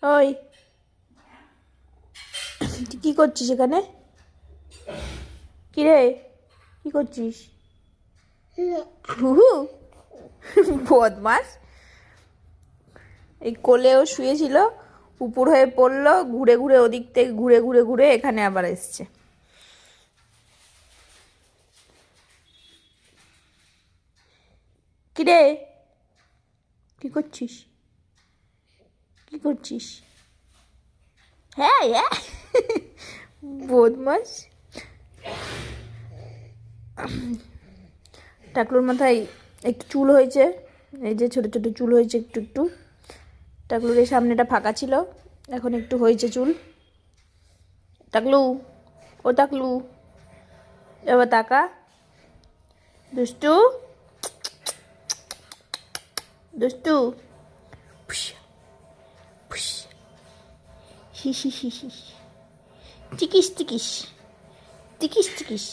ওই তুই কি করছিস এখানে? কি রে, কি করছিস? হুহু, বদমাস। এই কোলেও শুয়েছিল, উপর হয়ে পড়লো, ঘুরে ঘুরে ওদিক থেকে ঘুরে ঘুরে ঘুরে এখানে আবার এসছে। কি রে, কি করছিস? কি করছিস? হ্যাঁ হ্যাঁ, বদমাস। টাকলুর মাথায় একটু চুল হয়েছে, এই যে ছোট ছোট চুল হয়েছে একটু একটু। টাকলুর এই সামনেটা ফাঁকা ছিল, এখন একটু হয়েছে চুল। টাকলু, ও টাকলু, এবার তাকা। দুষ্টু, দুষ্টু। ফুস, ফুস, হি হি হি হি, টিকিস টিকিস, টিকিস টিকিস।